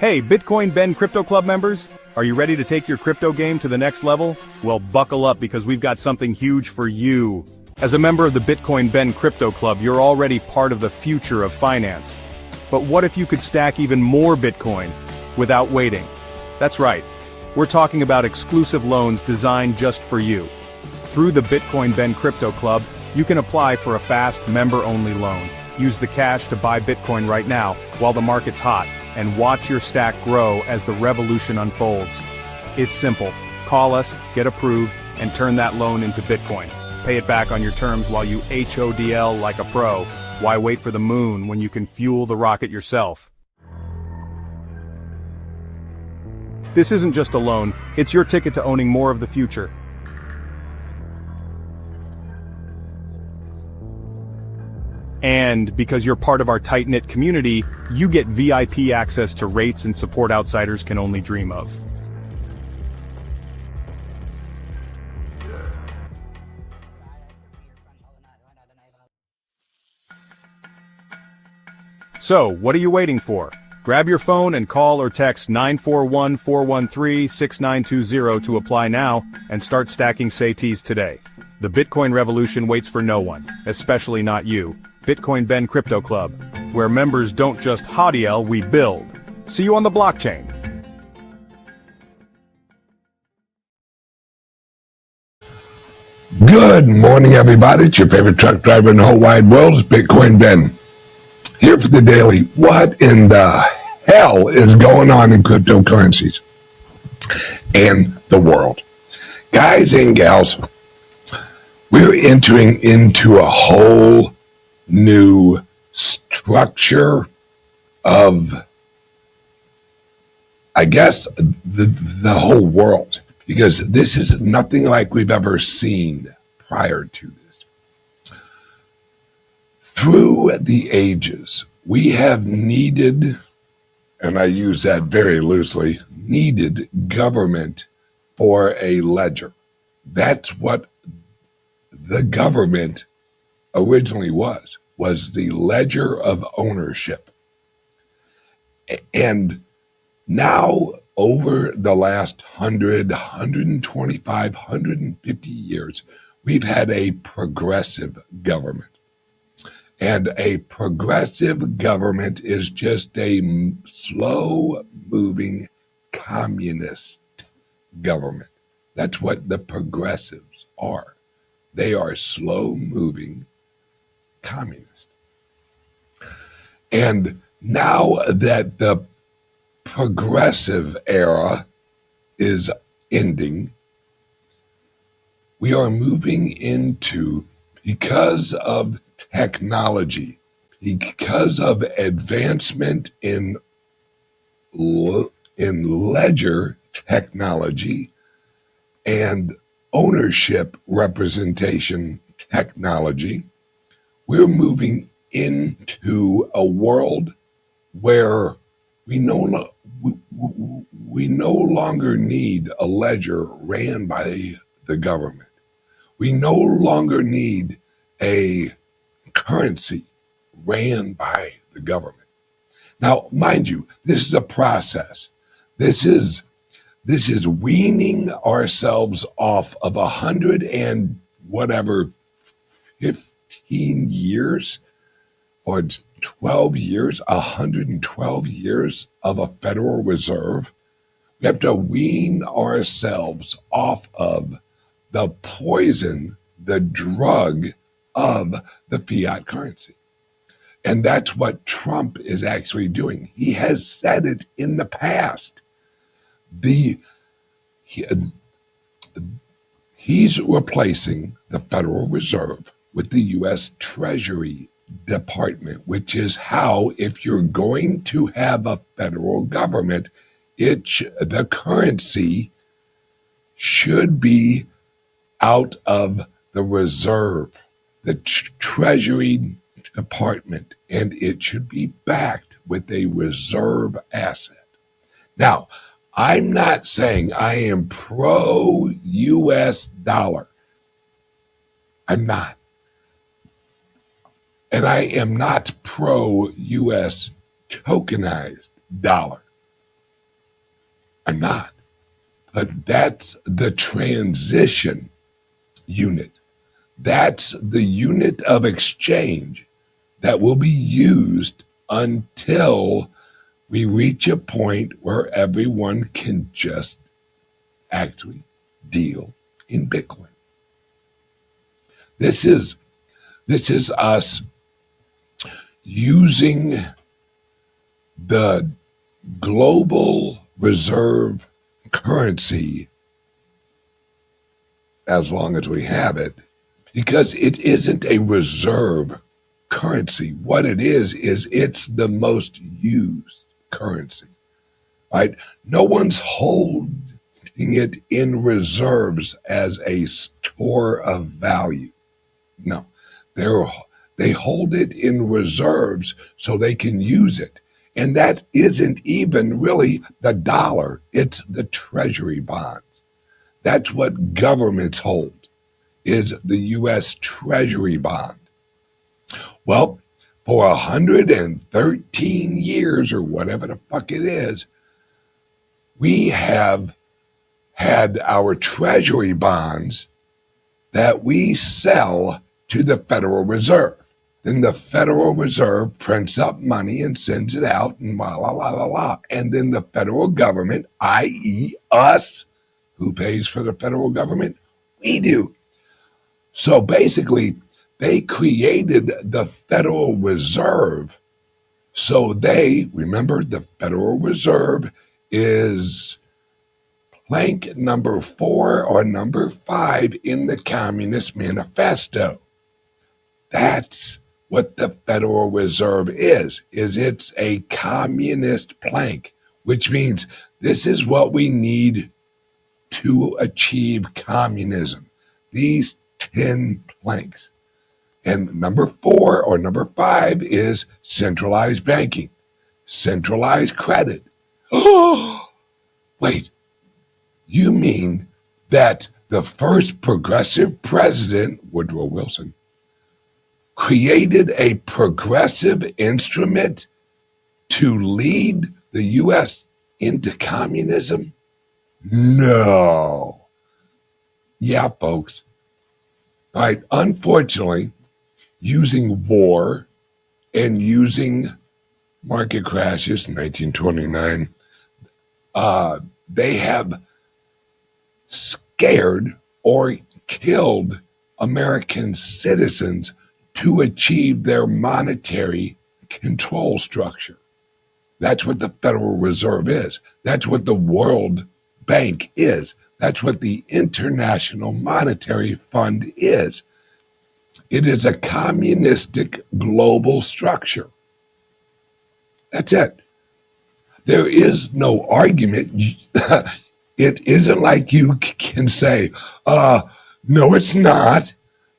Hey, Bitcoin Ben Crypto Club members, are you ready to take your crypto game to the next level? Well, buckle up because we've got something huge for you. As a member of the Bitcoin Ben Crypto Club, you're already part of the future of finance. But what if you could stack even more Bitcoin without waiting? That's right. We're talking about exclusive loans designed just for you. Through the Bitcoin Ben Crypto Club, you can apply for a fast member-only loan. Use the cash to buy Bitcoin right now while the market's hot, and watch your stack grow as the revolution unfolds. It's simple. Call us, get approved, and turn that loan into Bitcoin. Pay it back on your terms while you HODL like a pro. Why wait for the moon when you can fuel the rocket yourself? This isn't just a loan, it's your ticket to owning more of the future. And because you're part of our tight-knit community, you get VIP access to rates and support outsiders can only dream of. So, what are you waiting for? Grab your phone and call or text 941-413-6920 to apply now and start stacking SATs today. The Bitcoin revolution waits for no one, especially not you. Bitcoin Ben Crypto Club, where members don't just HODL, we build. See you on the blockchain. Good morning, everybody. It's your favorite truck driver in the whole wide world. It's Bitcoin Ben. Here for the daily. What in the hell is going on in cryptocurrencies and the world? Guys and gals, we're entering into a whole new structure of, I guess, the whole world, because this is nothing like we've ever seen prior to this. Through the ages, we have needed, and I use that very loosely, needed government for a ledger. That's what the government originally was the ledger of ownership. And now, over the last 100, 125, 150 years, we've had a progressive government. And a progressive government is just a slow-moving communist government. That's what the progressives are. They are slow-moving communist. And now that the progressive era is ending, we are moving into, because of technology, because of advancement in ledger technology and ownership representation technology, we're moving into a world where we no longer need a ledger ran by the government. We no longer need a currency ran by the government. Now, mind you, this is a process. This is weaning ourselves off of 100 and whatever 15 years or 12 years, 112 years of a Federal Reserve. We have to wean ourselves off of the poison, the drug of the fiat currency. And that's what Trump is actually doing. He has said it in the past. He's replacing the Federal Reserve with the U.S. Treasury Department, which is how, if you're going to have a federal government, the currency should be out of the reserve, the Treasury Department, and it should be backed with a reserve asset. Now, I'm not saying I am pro-U.S. dollar. I'm not. And I am not pro-U.S. tokenized dollar. I'm not. But that's the transition unit. That's the unit of exchange that will be used until we reach a point where everyone can just actually deal in Bitcoin. This is us using the global reserve currency as long as we have it, because it isn't a reserve currency. What it is it's the most used currency, right? No one's holding it in reserves as a store of value. No, they hold it in reserves so they can use it. And that isn't even really the dollar, it's the treasury bonds. That's what governments hold, is the U.S. Treasury bond. Well, for 113 years or whatever the fuck it is, we have had our treasury bonds that we sell to the Federal Reserve. Then the Federal Reserve prints up money and sends it out and la la la la la. And then the federal government, i.e. us, who pays for the federal government? We do. So basically, they created the Federal Reserve. So remember, the Federal Reserve is plank number 4 or number 5 in the Communist Manifesto. That's what the Federal Reserve is it's a communist plank, which means this is what we need to achieve communism. These 10 planks. And number 4 or number 5 is centralized banking, centralized credit. Oh, wait, you mean that the first progressive president, Woodrow Wilson, created a progressive instrument to lead the U.S. into communism? No. Yeah, folks. All right, unfortunately, using war and using market crashes in 1929, they have scared or killed American citizens to achieve their monetary control structure. That's what the Federal Reserve is. That's what the World Bank is. That's what the International Monetary Fund is. It is a communistic global structure. That's it. There is no argument. It isn't like you can say, no, it's not.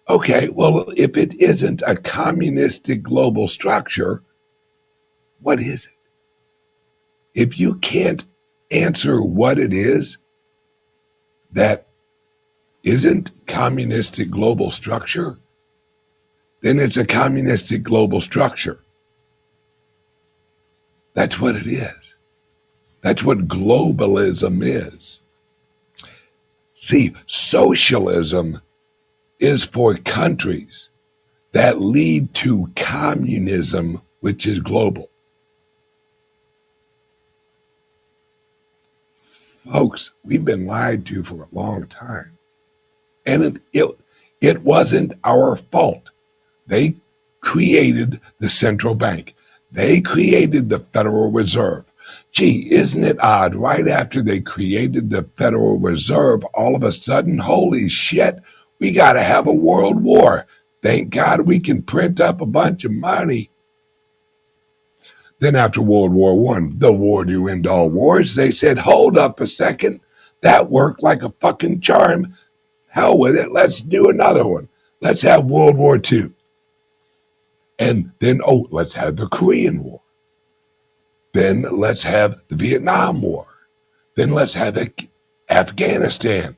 Okay, well, if it isn't a communistic global structure, what is it? If you can't answer what it is that isn't communistic global structure, then it's a communistic global structure. That's what it is. That's what globalism is. See, socialism is for countries that lead to communism, which is global. Folks, we've been lied to for a long time. And it wasn't our fault. They created the central bank. They created the Federal Reserve. Gee, isn't it odd? Right after they created the Federal Reserve, all of a sudden, holy shit, we got to have a world war. Thank God we can print up a bunch of money. Then after World War I, the war to end all wars, they said, hold up a second. That worked like a fucking charm. Hell with it. Let's do another one. Let's have World War II. And then, let's have the Korean War. Then let's have the Vietnam War. Then let's have Afghanistan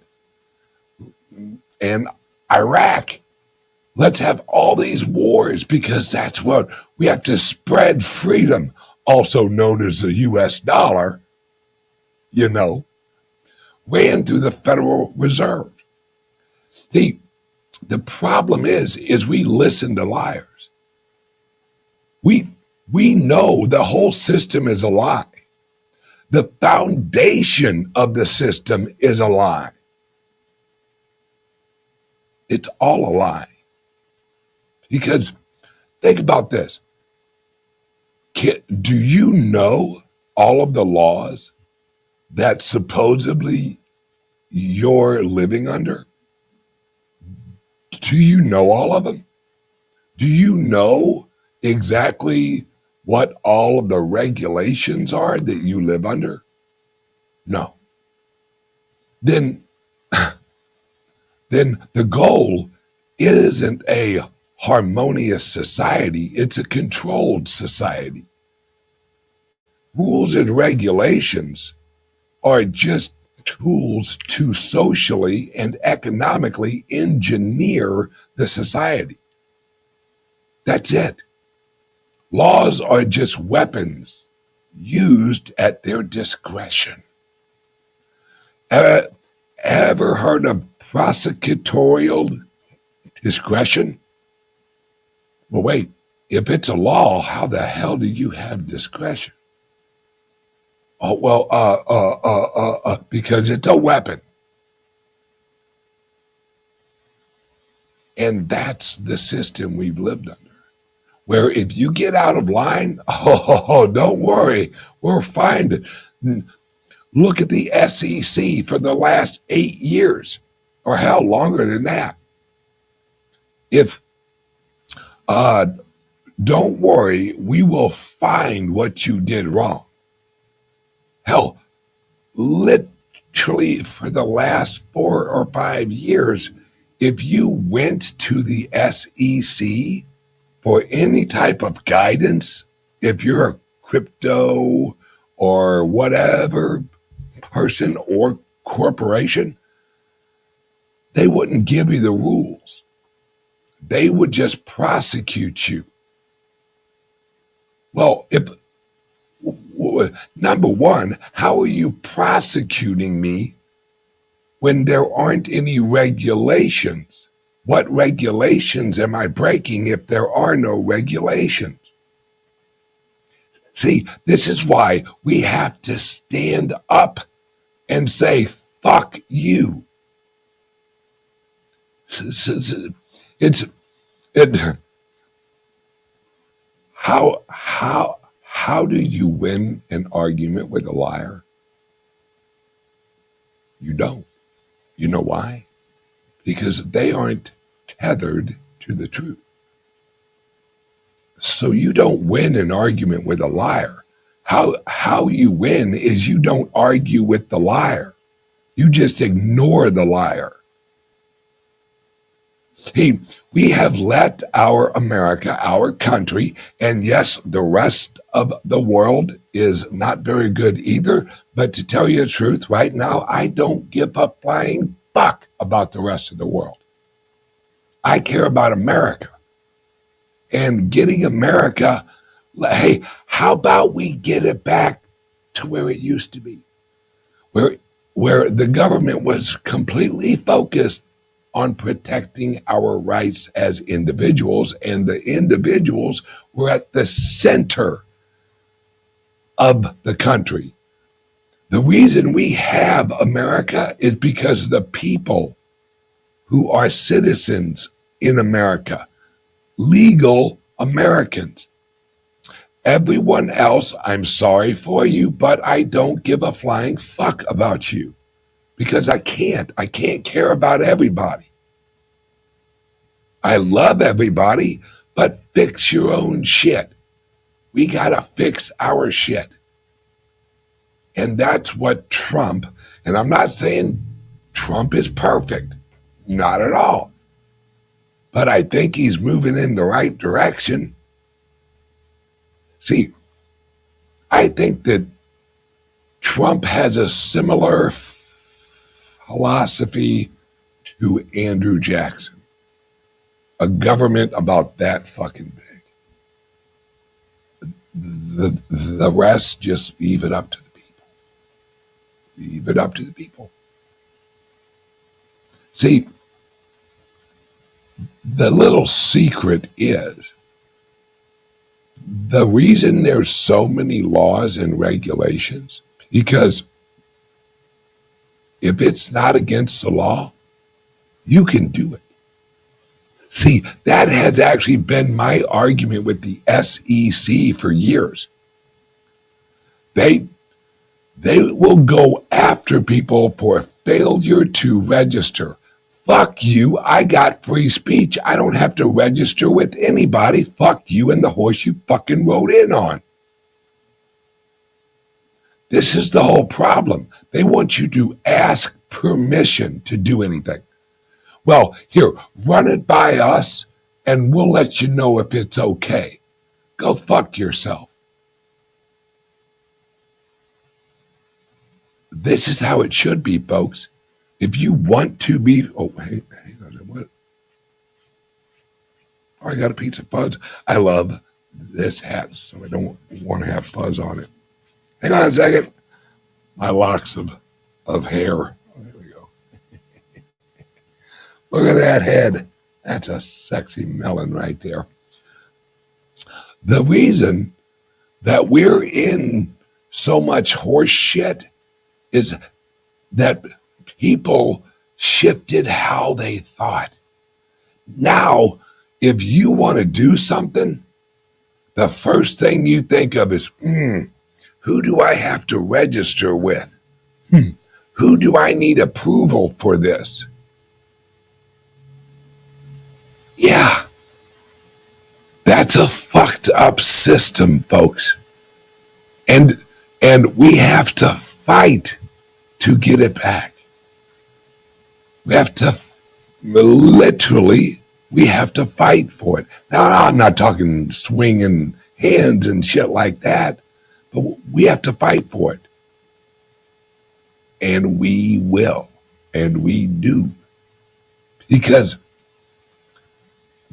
and Iraq. Let's have all these wars because that's what we have to spread freedom, also known as the U.S. dollar. you know, ran through the Federal Reserve. See, the problem is we listen to liars. We know the whole system is a lie. The foundation of the system is a lie. It's all a lie. Because think about this. Do you know all of the laws that supposedly you're living under? Do you know all of them? Do you know exactly what all of the regulations are that you live under? No. Then the goal isn't a harmonious society, it's a controlled society. Rules and regulations are just tools to socially and economically engineer the society. That's it. Laws are just weapons used at their discretion. Ever heard of prosecutorial discretion? Well, wait, if it's a law, how the hell do you have discretion? Oh, well, because it's a weapon. And that's the system we've lived under, where if you get out of line, oh, don't worry, we're fine. Look at the SEC for the last 8 years, or hell, longer than that. If, don't worry, we will find what you did wrong. Hell, literally for the last 4 or 5 years, if you went to the SEC for any type of guidance, if you're a crypto or whatever person or corporation, they wouldn't give you the rules. They would just prosecute you. Well, number one, how are you prosecuting me when there aren't any regulations? What regulations am I breaking if there are no regulations? See, this is why we have to stand up and say, fuck you. How do you win an argument with a liar? You don't. You know why? Because they aren't tethered to the truth. So you don't win an argument with a liar. How you win is you don't argue with the liar. You just ignore the liar. Hey, we have let our America, our country, and yes, the rest of the world is not very good either. But to tell you the truth, right now, I don't give a flying fuck about the rest of the world. I care about America. And getting America, hey, how about we get it back to where it used to be? Where the government was completely focused on protecting our rights as individuals, and the individuals were at the center of the country. The reason we have America is because the people who are citizens in America, legal Americans. Everyone else, I'm sorry for you, but I don't give a flying fuck about you because I can't care about everybody. I love everybody, but fix your own shit. We gotta fix our shit. And that's what Trump, and I'm not saying Trump is perfect, not at all. But I think he's moving in the right direction. See, I think that Trump has a similar philosophy to Andrew Jackson. A government about that fucking big. The rest, just leave it up to the people. Leave it up to the people. See, the little secret is the reason there's so many laws and regulations, because if it's not against the law, you can do it. See, that has actually been my argument with the SEC for years. They will go after people for failure to register. Fuck you. I got free speech. I don't have to register with anybody. Fuck you and the horse you fucking rode in on. This is the whole problem. They want you to ask permission to do anything. Well, here, run it by us and we'll let you know if it's okay. Go fuck yourself. This is how it should be, folks. If you want to be, hang on, what? Oh, I got a piece of fuzz. I love this hat, so I don't want to have fuzz on it. Hang on a second. My locks of hair. Oh, there we go. Look at that head. That's a sexy melon right there. The reason that we're in so much horse shit is that people shifted how they thought. Now, if you want to do something, the first thing you think of is, who do I have to register with? Who do I need approval for this? Yeah, that's a fucked up system, folks. And we have to fight to get it back. We have to literally, we have to fight for it. Now, I'm not talking swinging hands and shit like that, but we have to fight for it. And we will, and we do. Because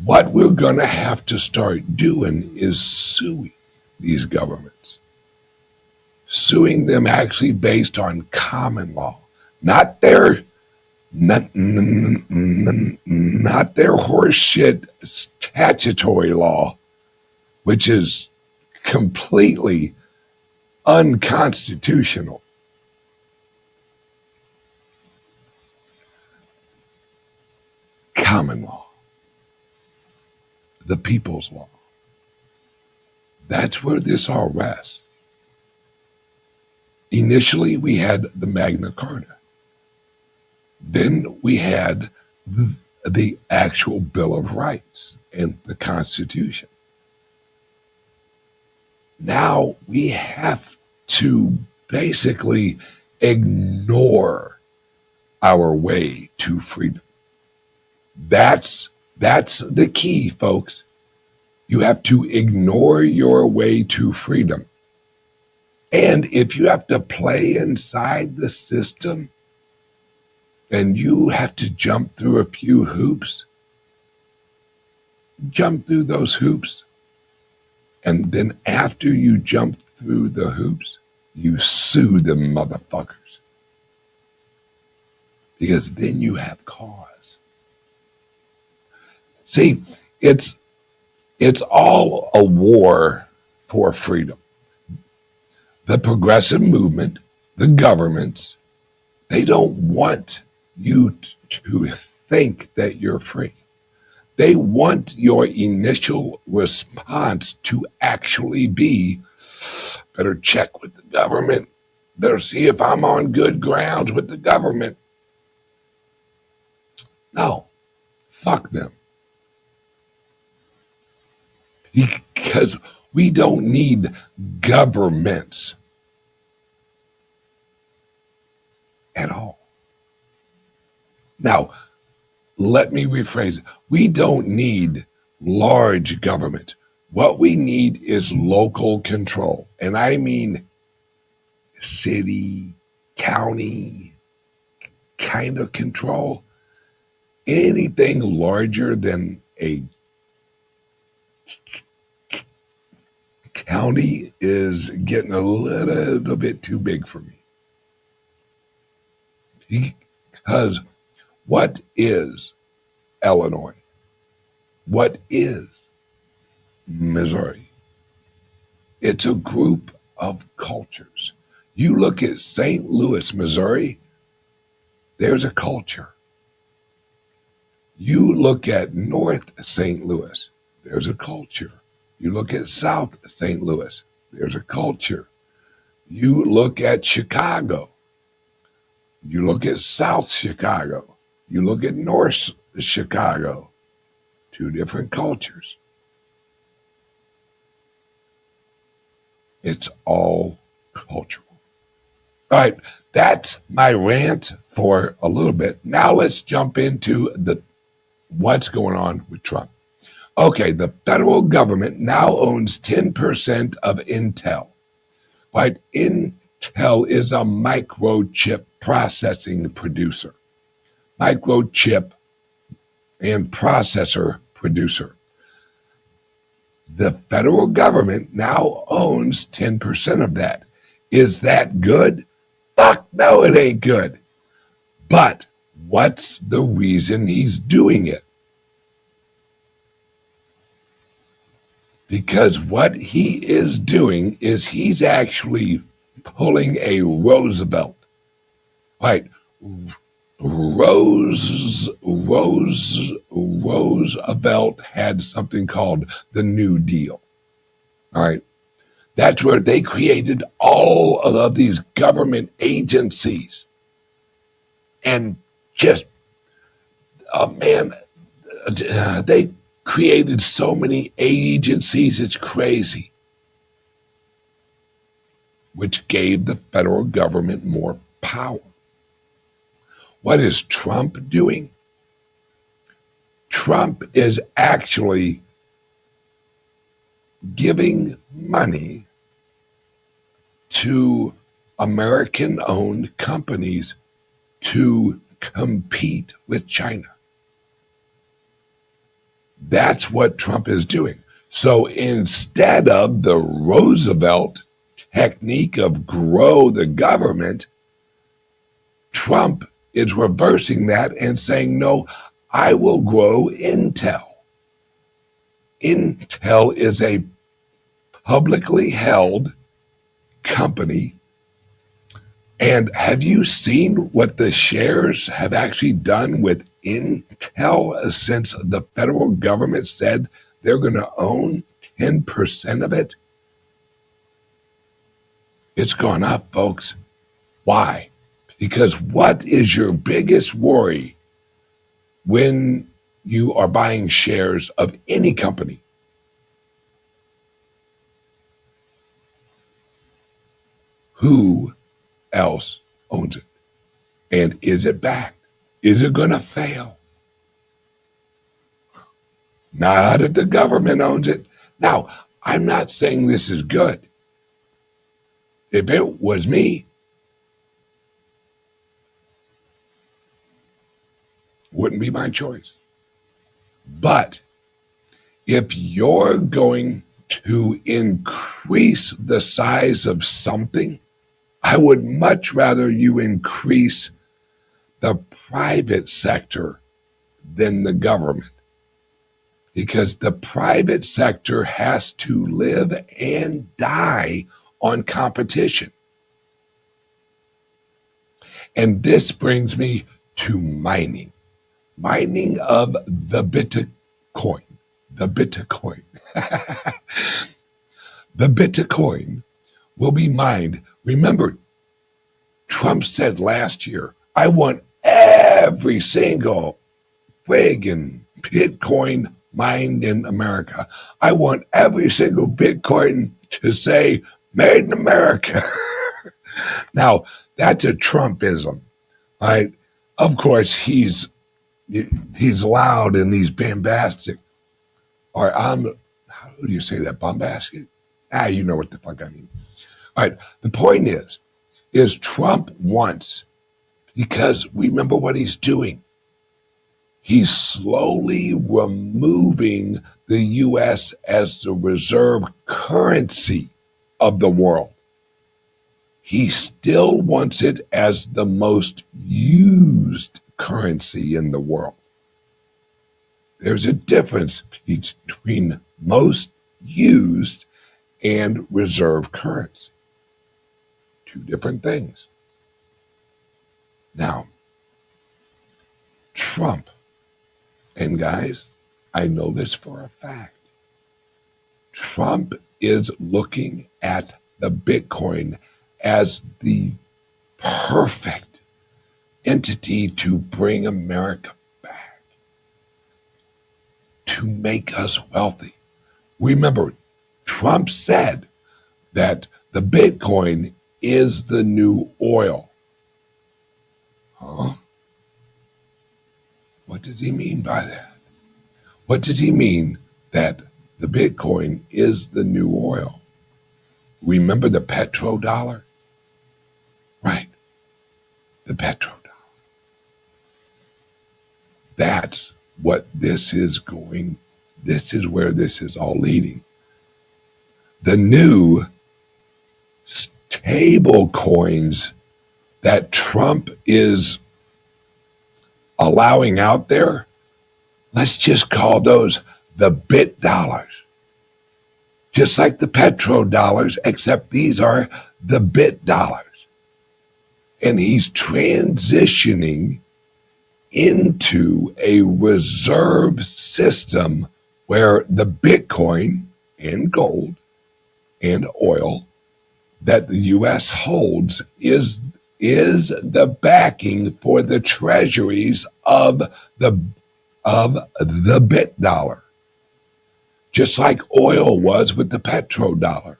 what we're going to have to start doing is suing these governments. Suing them actually based on common law, not their horseshit statutory law, which is completely unconstitutional. Common law, the people's law. That's where this all rests. Initially, we had the Magna Carta. Then we had the actual Bill of Rights and the Constitution. Now we have to basically ignore our way to freedom. That's the key, folks. You have to ignore your way to freedom. And if you have to play inside the system and you have to jump through a few hoops, jump through those hoops. And then after you jump through the hoops, you sue the motherfuckers. Because then you have cause. See, it's all a war for freedom. The progressive movement, the governments, they don't want you to think that you're free. They want your initial response to actually be, better check with the government, better see if I'm on good grounds with the government. No, fuck them. Because we don't need governments at all. Now, let me rephrase it. We don't need large government. What we need is local control. And I mean city, county kind of control. Anything larger than a county is getting a little bit too big for me. Because what is Illinois? What is Missouri? It's a group of cultures. You look at St. Louis, Missouri, there's a culture. You look at North St. Louis, there's a culture. You look at South St. Louis, there's a culture. You look at Chicago, you look at South Chicago, you look at North Chicago, two different cultures. It's all cultural. All right, that's my rant for a little bit. Now let's jump into what's going on with Trump. Okay, the federal government now owns 10% of Intel. Right? Intel is a microchip processing producer. Microchip and processor producer. The federal government now owns 10% of that. Is that good? Fuck no, it ain't good. But what's the reason he's doing it? Because what he is doing is he's actually pulling a Roosevelt. Right? Roosevelt had something called the New Deal. All right. That's where they created all of these government agencies. And just, they created so many agencies, it's crazy. Which gave the federal government more power. What is Trump doing? Trump is actually giving money to American-owned companies to compete with China. That's what Trump is doing. So instead of the Roosevelt technique of grow the government, Trump is reversing that and saying, no, I will grow Intel. Intel is a publicly held company. And have you seen what the shares have actually done with Intel since the federal government said they're going to own 10% of it? It's gone up, folks. Why? Because what is your biggest worry when you are buying shares of any company? Who else owns it? And is it backed? Is it going to fail? Not if the government owns it. Now, I'm not saying this is good. If it was me, wouldn't be my choice. But if you're going to increase the size of something, I would much rather you increase the private sector than the government. Because the private sector has to live and die on competition. And this brings me to mining. Mining of the Bitcoin. The Bitcoin. The Bitcoin will be mined. Remember, Trump said last year, I want every single friggin' Bitcoin mined in America. I want every single Bitcoin to say, made in America. Now, that's a Trumpism, right? Of course, he's loud and he's bombastic. Or how do you say that, bombastic? You know what the fuck I mean. All right, the point is Trump wants, because remember what he's doing. He's slowly removing the U.S. as the reserve currency of the world. he still wants it as the most used currency in the world. There's a difference between most used and reserve currency. Two different things. Now, Trump, and guys, I know this for a fact, Trump is looking at the Bitcoin as the perfect entity to bring America back, to make us wealthy. Remember, Trump said that the Bitcoin is the new oil. Huh? What does he mean by that? What does he mean that the Bitcoin is the new oil? Remember the petrodollar? Right, the petrodollar. That's what this is going. This is where this is all leading. The new stable coins that Trump is allowing out there, let's just call those the bit dollars. Just like the petrodollars, except these are the bit dollars. And he's transitioning into a reserve system where the Bitcoin and gold and oil that the U.S. holds is the backing for the treasuries of the bit dollar, just like oil was with the petrodollar.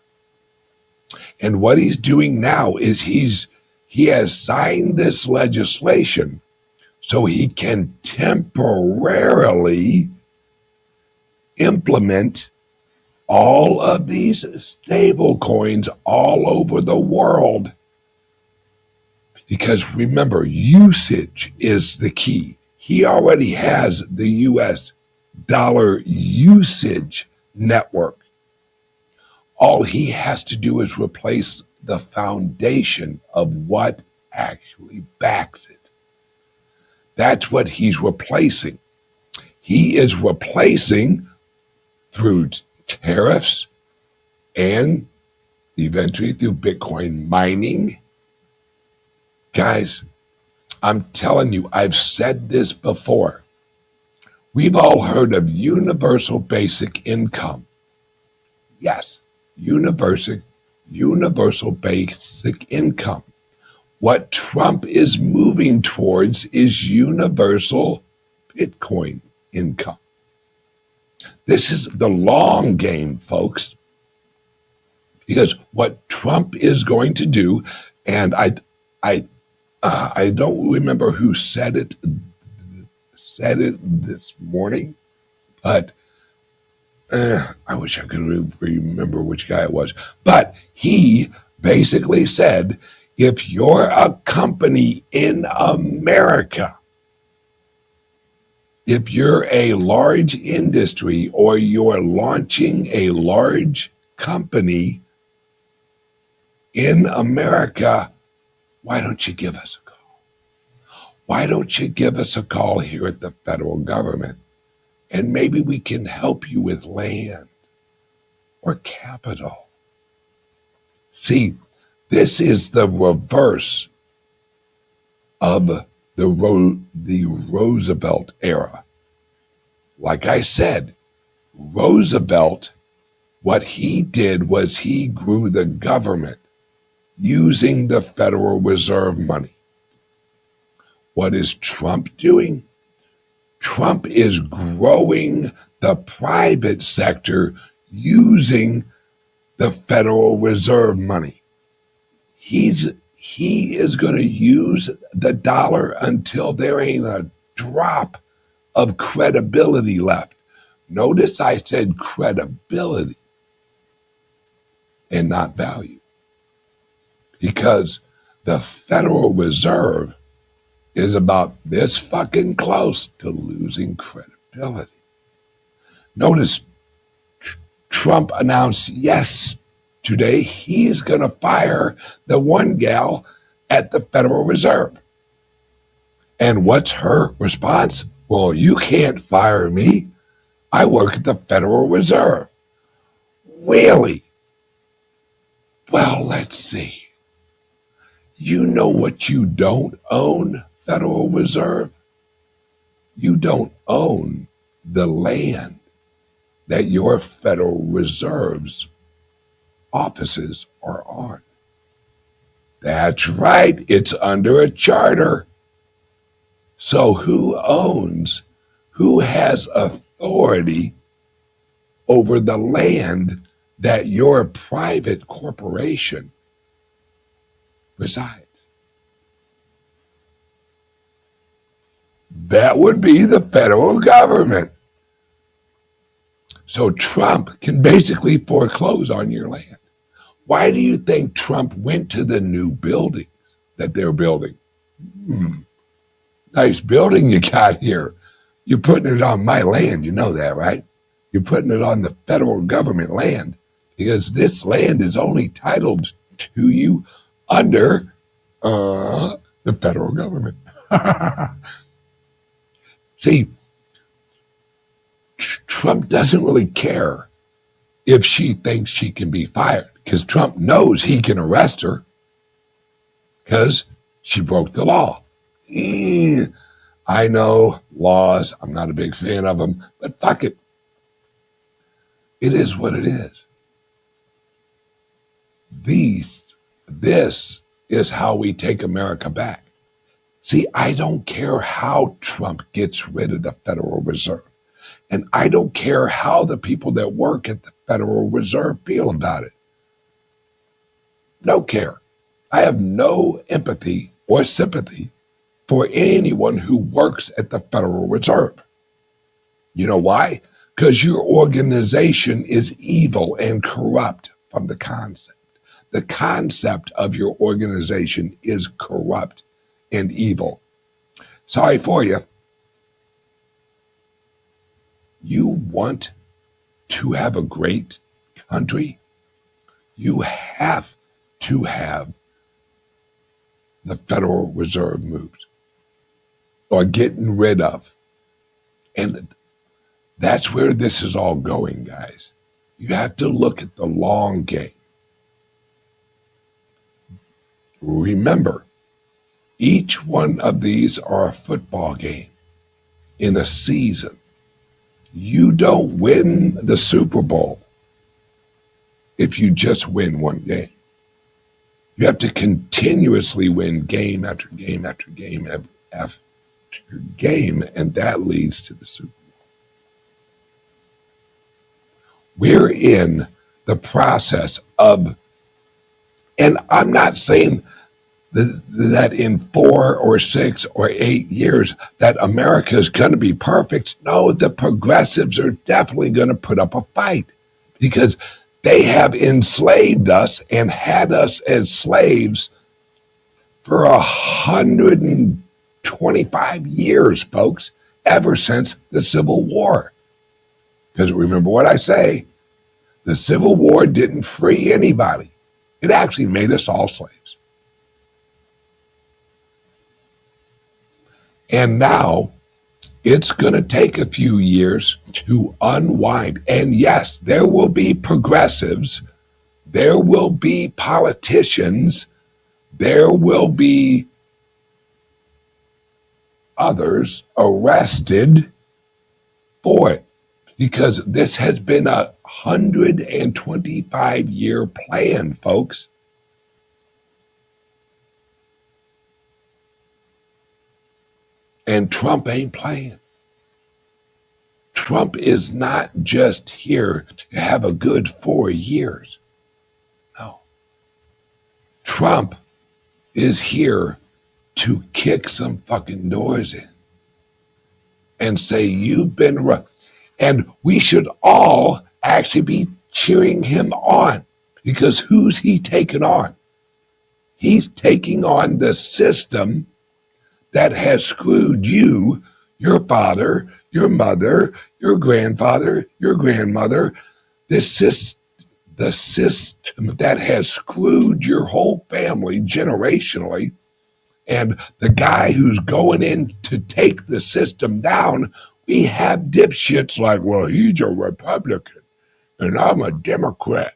And what he's doing now is he has signed this legislation so he can temporarily implement all of these stable coins all over the world. Because remember, usage is the key. He already has the US dollar usage network. All he has to do is replace the foundation of what actually backs it. That's what he's replacing. He is replacing through tariffs and eventually through Bitcoin mining. Guys, I'm telling you, I've said this before. We've all heard of universal basic income. Yes, universal basic income. What Trump is moving towards is universal Bitcoin income. This is the long game, folks. Because what Trump is going to do, and I don't remember who said it this morning, but I wish I could remember which guy it was. But he basically said, if you're a company in America, if you're a large industry or you're launching a large company in America, why don't you give us a call? Why don't you give us a call here at the federal government? And maybe we can help you with land or capital. See, this is the reverse of the Roosevelt era. Like I said, Roosevelt, what he did was he grew the government using the Federal Reserve money. What is Trump doing? Trump is growing the private sector using the Federal Reserve money. He is going to use the dollar until there ain't a drop of credibility left. Notice I said credibility and not value, because the Federal Reserve is about this fucking close to losing credibility. Notice Trump announced today he's going to fire the one gal at the Federal Reserve. And what's her response? Well, you can't fire me. I work at the Federal Reserve. Really? Well, let's see. You know what you don't own, Federal Reserve? You don't own the land that your Federal Reserve's offices are on. That's right, it's under a charter. So who has authority over the land that your private corporation resides? That would be the federal government. So Trump can basically foreclose on your land. Why do you think Trump went to the new buildings that they're building? Nice building you got here. You're putting it on my land, you know that, right? You're putting it on the federal government land because this land is only titled to you under the federal government. See, Trump doesn't really care if she thinks she can be fired because Trump knows he can arrest her because she broke the law. I know laws. I'm not a big fan of them, but fuck it. It is what it is. This is how we take America back. See, I don't care how Trump gets rid of the Federal Reserve. And I don't care how the people that work at the Federal Reserve feel about it. No care. I have no empathy or sympathy for anyone who works at the Federal Reserve. You know why? Because your organization is evil and corrupt from the concept. The concept of your organization is corrupt and evil. Sorry for you. You want to have a great country? You have to have the Federal Reserve moved or getting rid of. And that's where this is all going, guys. You have to look at the long game. Remember, each one of these are a football game in a season. You don't win the Super Bowl if you just win one game. You have to continuously win game after game after game after game, and that leads to the Super Bowl. We're in the process of, and I'm not saying that in 4 or 6 or 8 years that America is going to be perfect. No, the progressives are definitely going to put up a fight because they have enslaved us and had us as slaves for 125 years, folks, ever since the Civil War. Because remember what I say, the Civil War didn't free anybody. It actually made us all slaves. And now it's going to take a few years to unwind. And yes, there will be progressives. There will be politicians. There will be others arrested for it because this has been a 125-year plan, folks. And Trump ain't playing. Trump is not just here to have a good 4 years. No. Trump is here to kick some fucking doors in and say, you've been wrong. And we should all actually be cheering him on because who's he taking on? He's taking on the system that has screwed you, your father, your mother, your grandfather, your grandmother. This the system that has screwed your whole family generationally, and the guy who's going in to take the system down, we have dipshits like, well, he's a Republican and I'm a Democrat.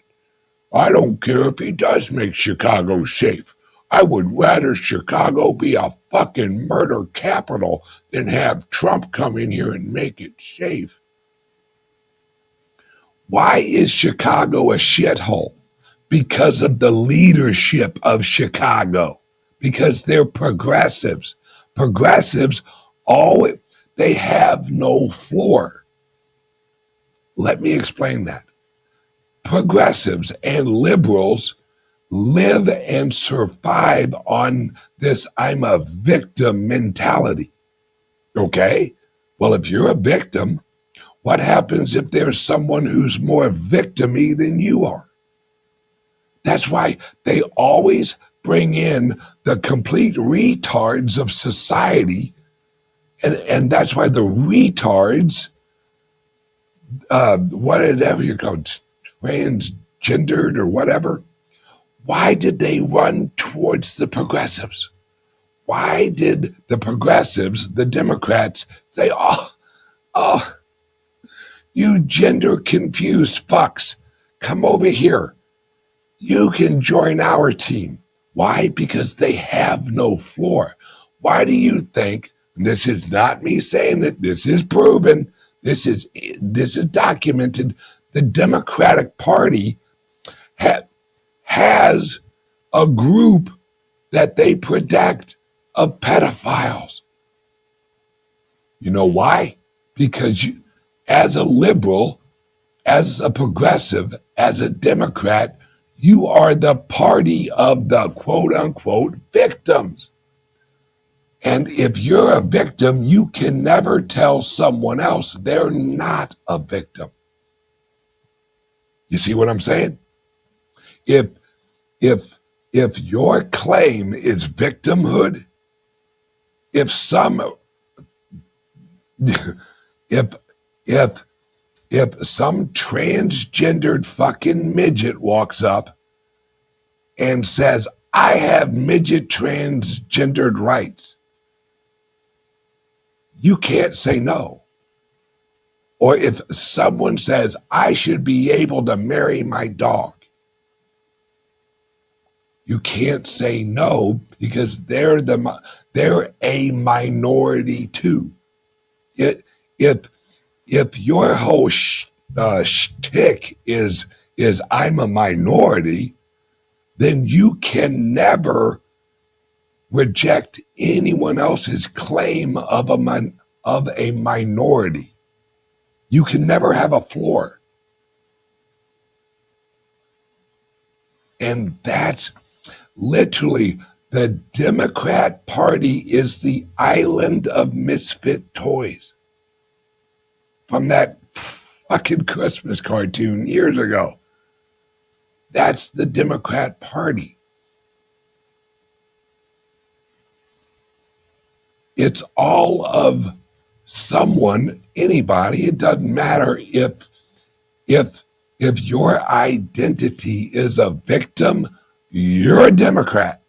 I don't care if he does make Chicago safe. I would rather Chicago be a fucking murder capital than have Trump come in here and make it safe. Why is Chicago a shithole? Because of the leadership of Chicago. Because they're progressives. Progressives always, they have no floor. Let me explain that. Progressives and liberals live and survive on this I'm a victim mentality. Okay? Well, if you're a victim, what happens if there's someone who's more victim-y than you are? That's why they always bring in the complete retards of society. And that's why the retards, whatever you call it, transgendered or whatever, why did they run towards the progressives? Why did the progressives, the Democrats, say, oh, you gender confused fucks, come over here. You can join our team. Why? Because they have no floor. Why do you think, and this is not me saying it, this is proven, this is documented, the Democratic Party has a group that they protect of pedophiles. You know why? Because you, as a liberal, as a progressive, as a Democrat, you are the party of the quote unquote victims. And if you're a victim, you can never tell someone else they're not a victim. You see what I'm saying? If your claim is victimhood, if some transgendered fucking midget walks up and says, I have midget transgendered rights, you can't say no. Or if someone says, I should be able to marry my dog, you can't say no because they're a minority too. If your whole shtick is I'm a minority, then you can never reject anyone else's claim of a minority. You can never have a floor. And that's literally, the Democrat Party is the island of misfit toys from that fucking Christmas cartoon years ago. That's the Democrat Party. It's all of someone, anybody. It doesn't matter if your identity is a victim, you're a Democrat.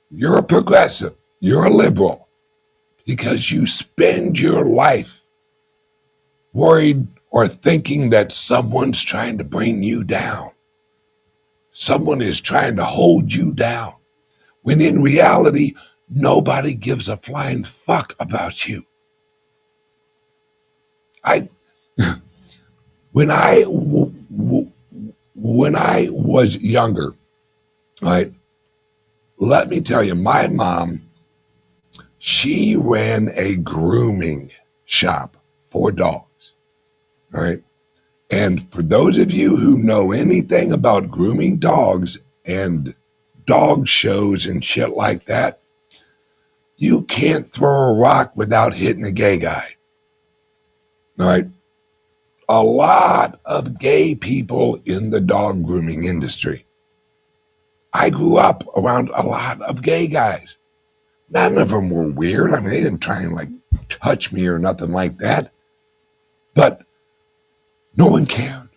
You're a progressive. You're a liberal. Because you spend your life worried or thinking that someone's trying to bring you down. Someone is trying to hold you down. When in reality, nobody gives a flying fuck about you. When I was younger, right, let me tell you, my mom, she ran a grooming shop for dogs, all right? And for those of you who know anything about grooming dogs and dog shows and shit like that, you can't throw a rock without hitting a gay guy, all right? A lot of gay people in the dog grooming industry. I grew up around a lot of gay guys. None of them were weird. I mean, they didn't try and like touch me or nothing like that. But no one cared.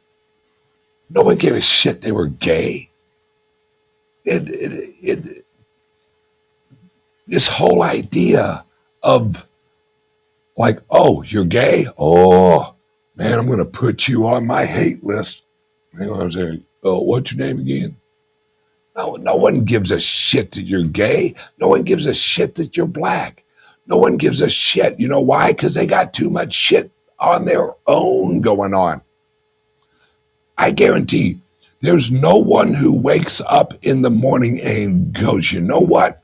No one gave a shit they were gay. It this whole idea of like, oh, you're gay? Oh, man, I'm going to put you on my hate list. Hang on a second. Oh, what's your name again? No one gives a shit that you're gay. No one gives a shit that you're black. No one gives a shit. You know why? Because they got too much shit on their own going on. I guarantee there's no one who wakes up in the morning and goes, you know what?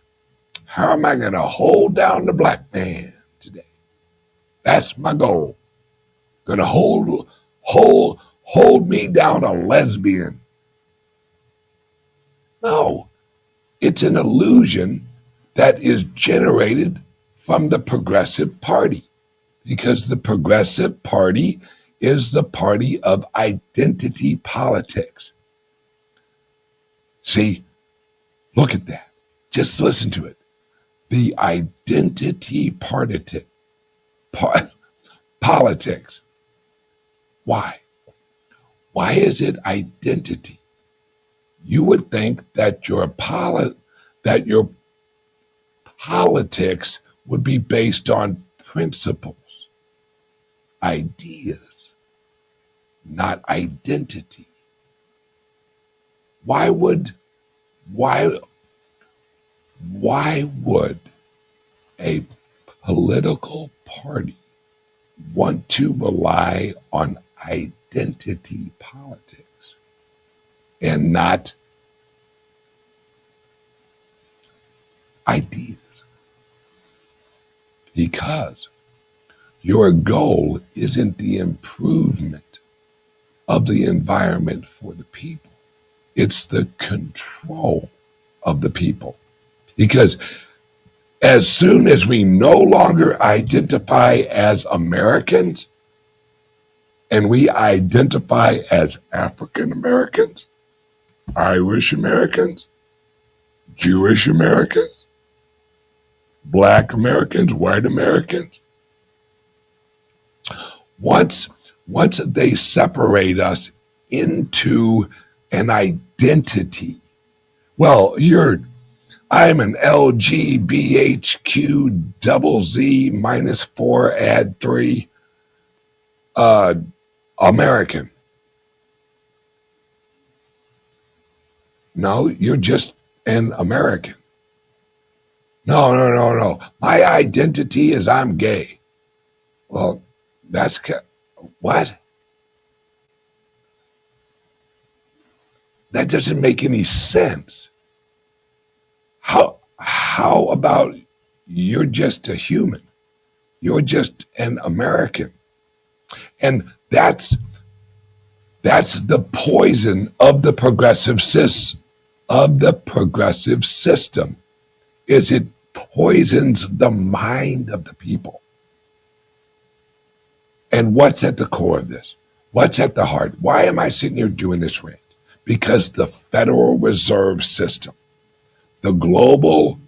How am I going to hold down the black man today? That's my goal. Going to hold me down a lesbian. No, it's an illusion that is generated from the Progressive Party, because the Progressive Party is the party of identity politics. See, look at that. Just listen to it. The identity politics. Why? Why is it identity? You would think that your politics would be based on principles, ideas, not identity. Why would a political party want to rely on identity politics and not ideas? Because your goal isn't the improvement of the environment for the people. It's the control of the people. Because as soon as we no longer identify as Americans and we identify as African Americans, Irish Americans, Jewish Americans, Black Americans, white Americans, once they separate us into an identity, well, I'm an LGBHQ double Z minus 4 add 3 American. No, you're just an American. No. My identity is I'm gay. Well, what? That doesn't make any sense. How about you're just a human? You're just an American. And that's the poison of the progressive system, is it poisons the mind of the people. And what's at the core of this? What's at the heart? Why am I sitting here doing this rant? Because the Federal Reserve System, the global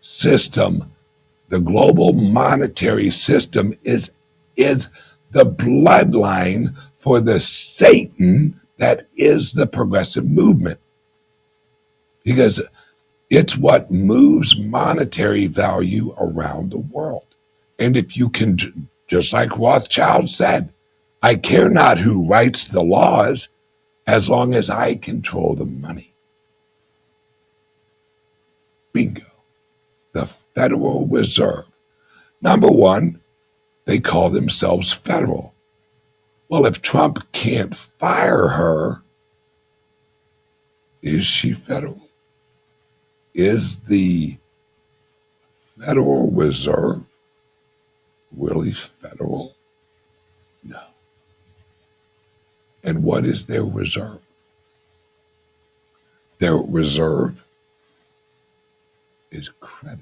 system, the global monetary system is the bloodline for the Satan that is the progressive movement. Because it's what moves monetary value around the world. And if you can, just like Rothschild said, I care not who writes the laws as long as I control the money. Bingo. The Federal Reserve. Number one, they call themselves federal. Well, if Trump can't fire her, is she federal? Is the Federal Reserve really federal? No. And what is their reserve? Their reserve is credit,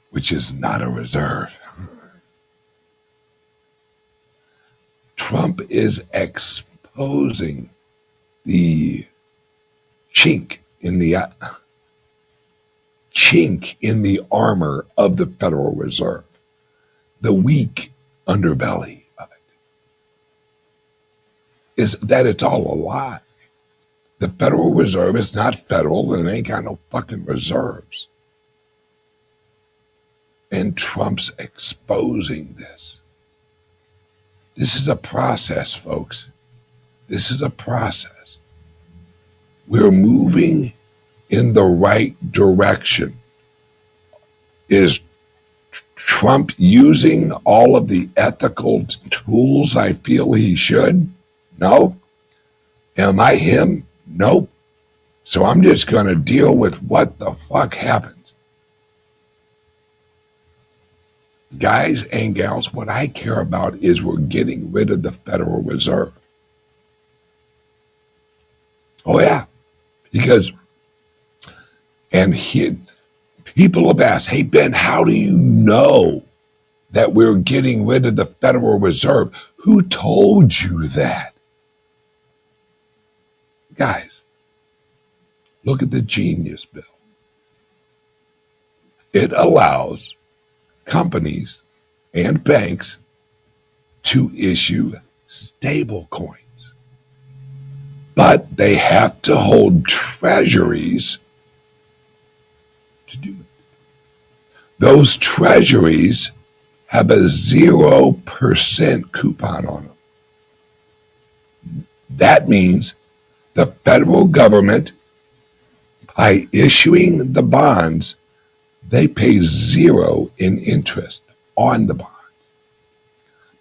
which is not a reserve. Trump is exposing the chink in the armor of the Federal Reserve, the weak underbelly of it. is that it's all a lie. The Federal Reserve is not federal and they ain't got no fucking reserves. And Trump's exposing this. This is a process, folks. This is a process. We're moving in the right direction. Is Trump using all of the ethical tools I feel he should? No. Am I him? Nope. So I'm just going to deal with what the fuck happens. Guys and gals, what I care about is we're getting rid of the Federal Reserve. Oh, yeah. Because, people have asked, hey, Ben, how do you know that we're getting rid of the Federal Reserve? Who told you that? Guys, look at the Genius Bill. It allows companies and banks to issue stable coins, but they have to hold treasuries to do it. Those treasuries have a 0% coupon on them. That means the federal government, by issuing the bonds, they pay 0 in interest on the bond.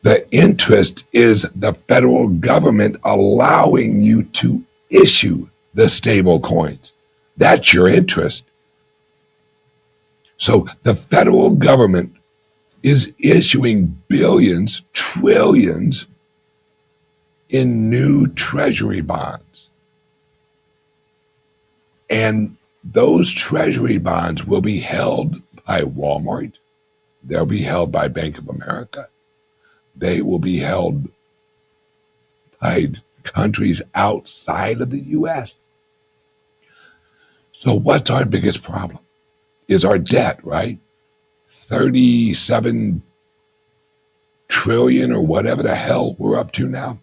The interest is the federal government allowing you to issue the stable coins. That's your interest. So the federal government is issuing billions, trillions in new treasury bonds. And those treasury bonds will be held by Walmart. They'll be held by Bank of America. They will be held by countries outside of the U.S. So what's our biggest problem? Is our debt, right? 37 trillion or whatever the hell we're up to now.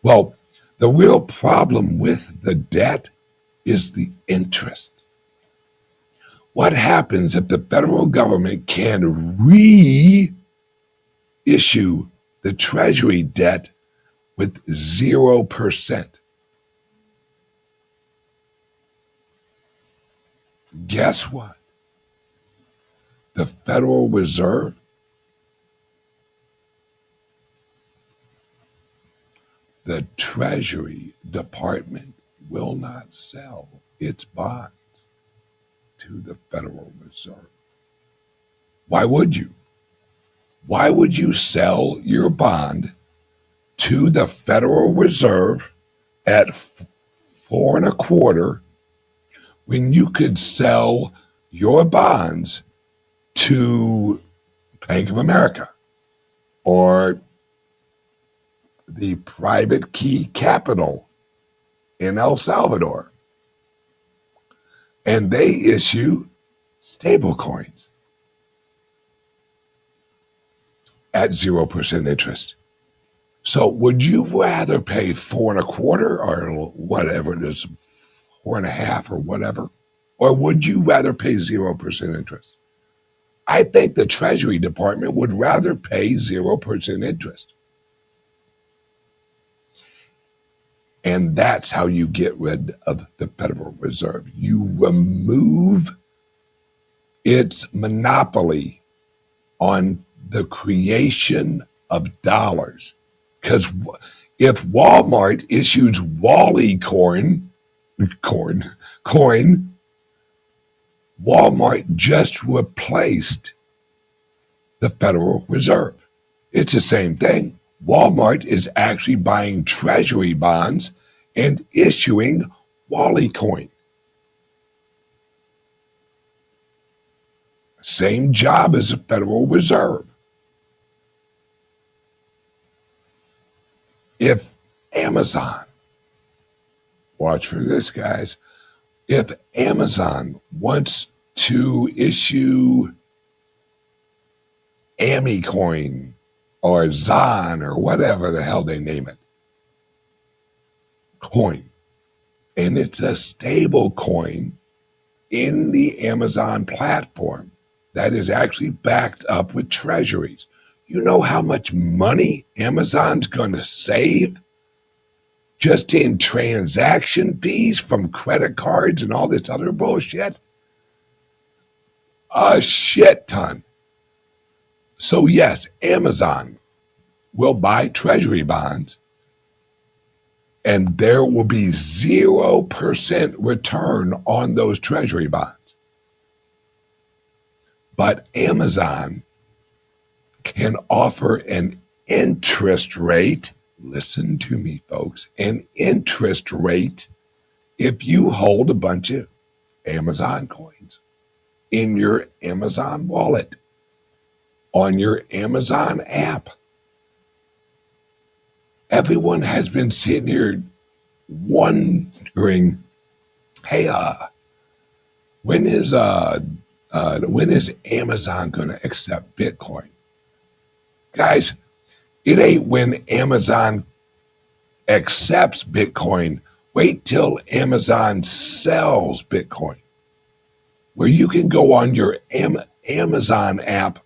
Well, the real problem with the debt is the interest. What happens if the federal government can reissue the treasury debt with 0%? Guess what? The Federal Reserve, the Treasury Department, will not sell its bonds to the Federal Reserve. Why would you? Why would you sell your bond to the Federal Reserve at 4.25% when you could sell your bonds to Bank of America or the Private Key Capital in El Salvador? And they issue stable coins at 0% interest. So would you rather pay 4.25% or whatever it is, 4.5% or whatever, or would you rather pay 0% interest? I think the Treasury Department would rather pay 0% interest. And that's how you get rid of the Federal Reserve. You remove its monopoly on the creation of dollars. Because if Walmart issues Wally coin, Walmart just replaced the Federal Reserve. It's the same thing. Walmart is actually buying treasury bonds and issuing Wally coin. Same job as the Federal Reserve. If Amazon, watch for this, guys, if Amazon wants to issue AmiCoin or Zon or whatever the hell they name it, coin, and it's a stable coin in the Amazon platform that is actually backed up with treasuries. You know how much money Amazon's going to save just in transaction fees from credit cards and all this other bullshit? A shit ton. So yes, Amazon will buy treasury bonds and there will be 0% return on those treasury bonds. But Amazon can offer an interest rate. Listen to me, folks, an interest rate if you hold a bunch of Amazon coins in your Amazon wallet, on your Amazon app. Everyone has been sitting here wondering, hey, when is Amazon going to accept Bitcoin? Guys, it ain't when Amazon accepts Bitcoin. Wait till Amazon sells Bitcoin, where you can go on your Amazon app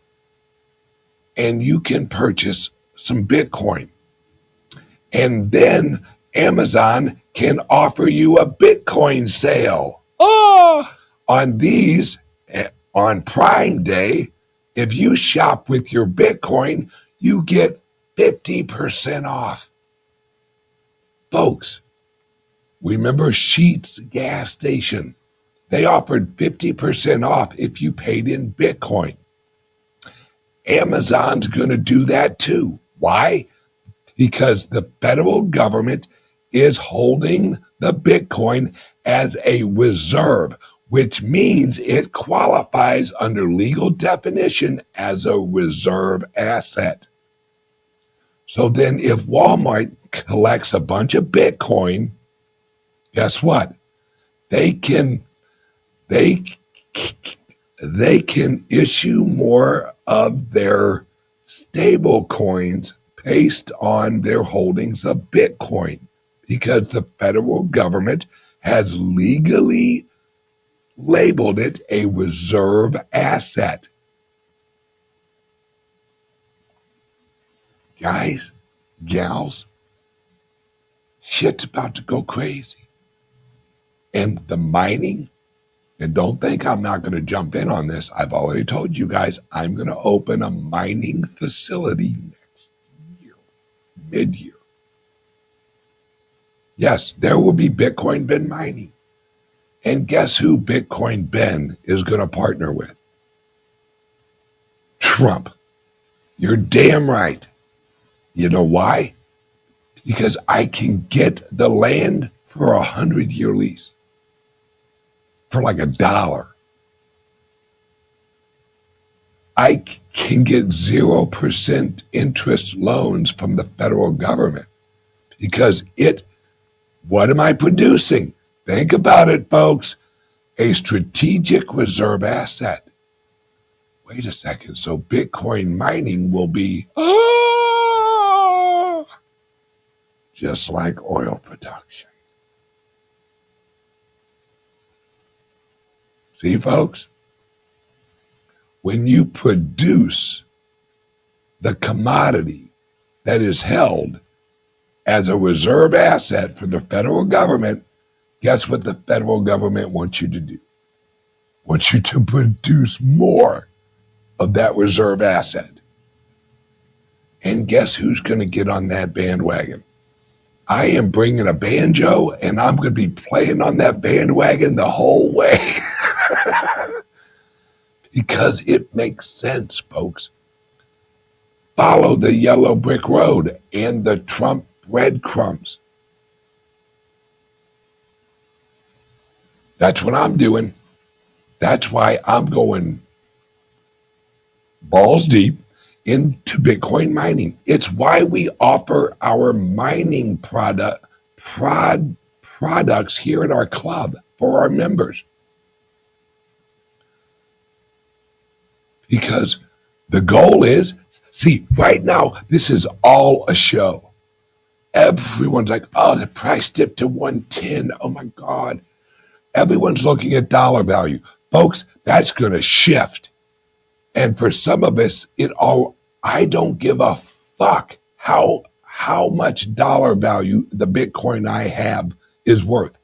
and you can purchase some Bitcoin. And then Amazon can offer you a Bitcoin sale. On these, on Prime Day, if you shop with your Bitcoin, you get 50% off. Folks, remember Sheetz gas station? They offered 50% off if you paid in Bitcoin. Amazon's going to do that too. Why? Because the federal government is holding the Bitcoin as a reserve, which means it qualifies under legal definition as a reserve asset. So then if Walmart collects a bunch of Bitcoin, guess what? They can issue more of their stable coins based on their holdings of Bitcoin because the federal government has legally labeled it a reserve asset. Guys, gals, shit's about to go crazy. And the mining, and don't think I'm not going to jump in on this. I've already told you guys I'm going to open a mining facility next year, mid-year. Yes, there will be Bitcoin Ben mining. And guess who Bitcoin Ben is going to partner with? Trump. You're damn right. You know why? Because I can get the land for a 100-year lease for like $1. I can get 0% interest loans from the federal government because what am I producing? Think about it, folks. A strategic reserve asset. Wait a second. So Bitcoin mining will be just like oil production. See, folks? When you produce the commodity that is held as a reserve asset for the federal government, guess what the federal government wants you to do? Wants you to produce more of that reserve asset. And guess who's going to get on that bandwagon? I am bringing a banjo and I'm going to be playing on that bandwagon the whole way. Because it makes sense, folks. Follow the yellow brick road and the Trump breadcrumbs. That's what I'm doing. That's why I'm going balls deep into Bitcoin mining. It's why we offer our mining products here at our club for our members. Because the goal is, see, right now, this is all a show. Everyone's like, oh, the price dipped to 110. Oh my God. Everyone's looking at dollar value. Folks, that's going to shift. And for some of us, I don't give a fuck how much dollar value the Bitcoin I have is worth.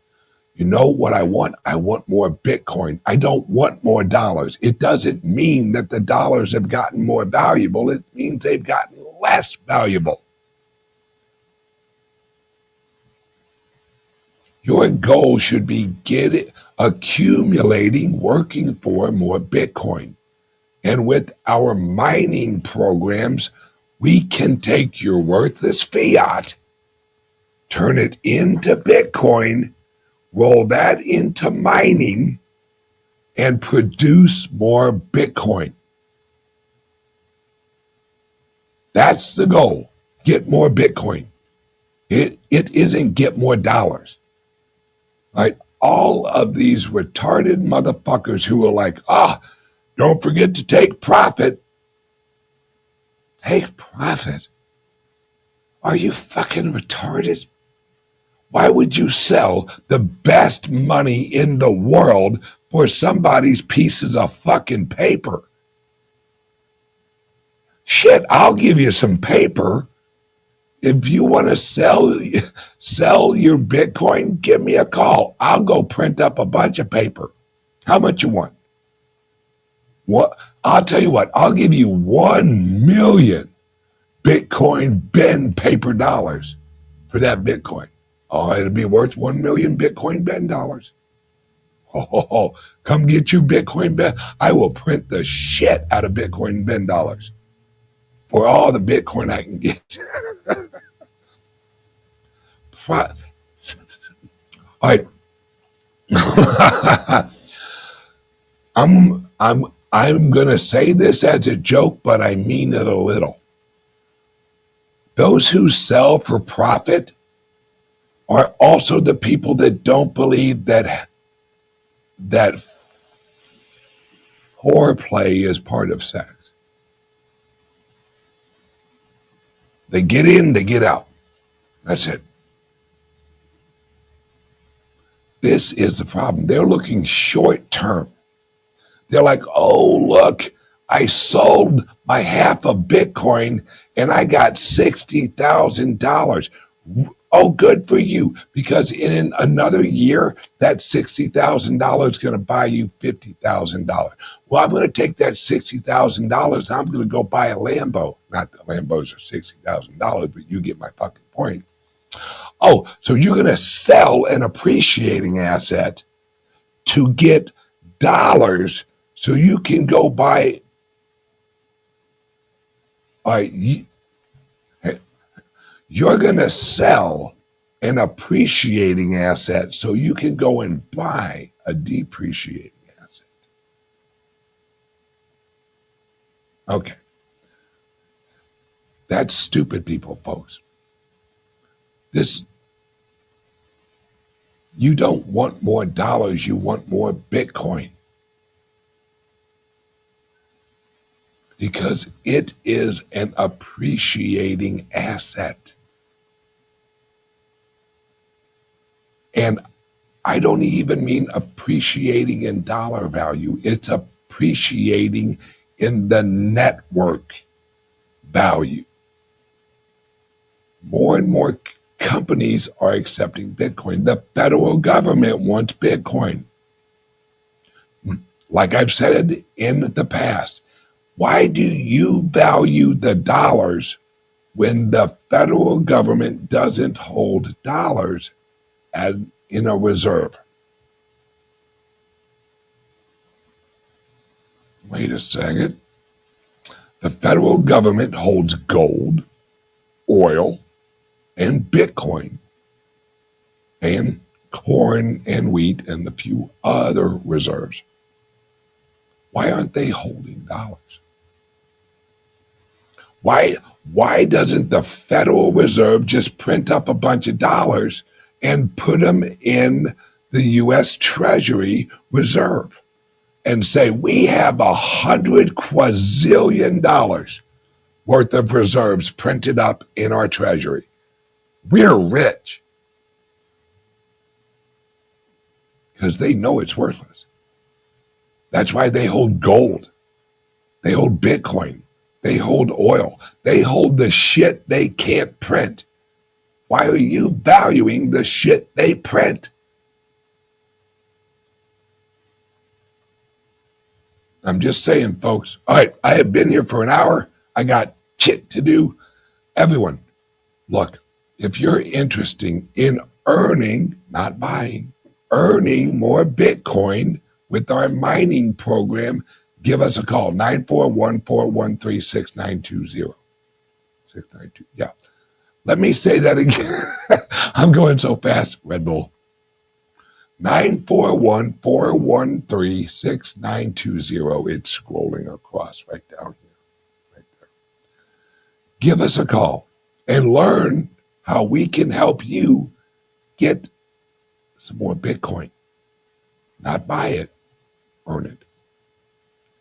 You know what I want? I want more Bitcoin. I don't want more dollars. It doesn't mean that the dollars have gotten more valuable. It means they've gotten less valuable. Your goal should be accumulating, working for more Bitcoin. And with our mining programs, we can take your worthless fiat, turn it into Bitcoin, roll that into mining, and produce more Bitcoin. That's the goal. Get more Bitcoin. It isn't get more dollars. Right? All of these retarded motherfuckers who are like, don't forget to take profit. Take profit? Are you fucking retarded? Why would you sell the best money in the world for somebody's pieces of fucking paper? Shit, I'll give you some paper. If you want to sell your Bitcoin, give me a call. I'll go print up a bunch of paper. How much you want? What? I'll tell you what, I'll give you 1 million Bitcoin Ben paper dollars for that Bitcoin. Oh, it'll be worth 1 million Bitcoin Ben dollars. Oh, come get you Bitcoin Ben. I will print the shit out of Bitcoin Ben dollars for all the Bitcoin I can get. All right. I'm gonna say this as a joke, but I mean it a little. Those who sell for profit are also the people that don't believe that foreplay is part of sex. They get in, they get out. That's it. This is the problem. They're looking short term. They're like, oh, look, I sold my half of Bitcoin and I got $60,000. Oh, good for you, because in another year, that $60,000 is going to buy you $50,000. Well, I'm going to take that $60,000. I'm going to go buy a Lambo. Not that Lambos are $60,000, but you get my fucking point. Oh, so you're going to sell an appreciating asset to get dollars so you can go buy. You're going to sell an appreciating asset so you can go and buy a depreciating asset. Okay. That's stupid, people, folks. You don't want more dollars, you want more Bitcoin. Because it is an appreciating asset. And I don't even mean appreciating in dollar value. It's appreciating in the network value. More and more companies are accepting Bitcoin. The federal government wants Bitcoin. Like I've said in the past, why do you value the dollars when the federal government doesn't hold dollars as in a reserve? Wait a second. The federal government holds gold, oil, and Bitcoin, and corn and wheat, and a few other reserves. Why aren't they holding dollars? Why doesn't the Federal Reserve just print up a bunch of dollars and put them in the U.S. Treasury Reserve and say, we have $100 quadrillion worth of reserves printed up in our treasury. We're rich because they know it's worthless. That's why they hold gold. They hold Bitcoin. They hold oil. They hold the shit they can't print. Why are you valuing the shit they print? I'm just saying, folks. All right, I have been here for an hour. I got shit to do. Everyone, look, if you're interested in earning, not buying, earning more Bitcoin with our mining program, give us a call, 941-413-6920. 692, yeah. Let me say that again. I'm going so fast, Red Bull. 941-413-6920. It's scrolling across right down here, right there. Give us a call and learn how we can help you get some more Bitcoin. Not buy it, earn it.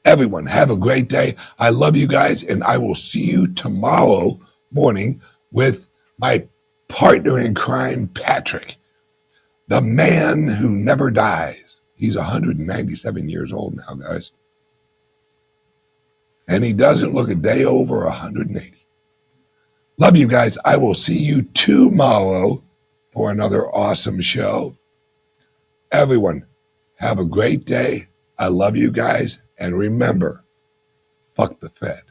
Everyone, have a great day. I love you guys, and I will see you tomorrow morning with my partner in crime, Patrick, the man who never dies. He's 197 years old now, guys. And he doesn't look a day over 180. Love you guys. I will see you tomorrow for another awesome show. Everyone, have a great day. I love you guys. And remember, fuck the Fed.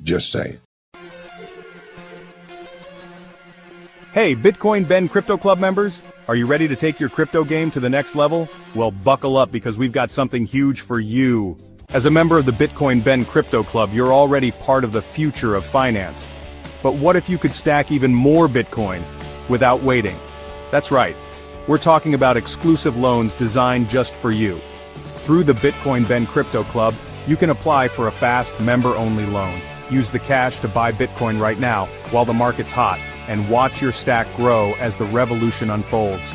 Just saying. Hey, Bitcoin Ben Crypto Club members, are you ready to take your crypto game to the next level? Well, buckle up because we've got something huge for you. As a member of the Bitcoin Ben Crypto Club, you're already part of the future of finance. But what if you could stack even more Bitcoin without waiting? That's right. We're talking about exclusive loans designed just for you. Through the Bitcoin Ben Crypto Club, you can apply for a fast member-only loan. Use the cash to buy Bitcoin right now while the market's hot, and watch your stack grow as the revolution unfolds.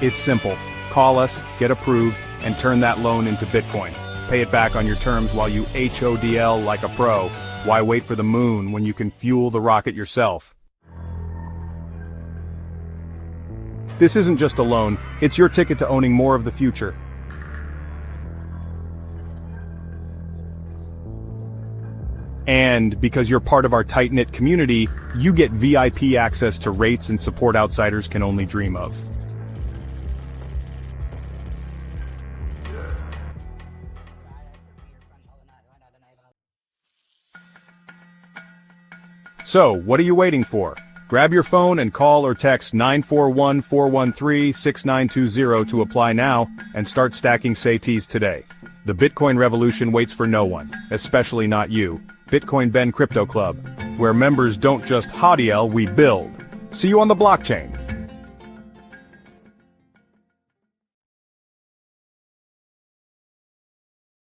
It's simple. Call us, get approved, and turn that loan into Bitcoin. Pay it back on your terms while you HODL like a pro. Why wait for the moon when you can fuel the rocket yourself? This isn't just a loan, it's your ticket to owning more of the future. And because you're part of our tight-knit community, you get VIP access to rates and support outsiders can only dream of. So, what are you waiting for? Grab your phone and call or text 941-413-6920 to apply now and start stacking SATs today. The Bitcoin revolution waits for no one, especially not you. Bitcoin Ben Crypto Club, where members don't just HODL, we build. See you on the blockchain.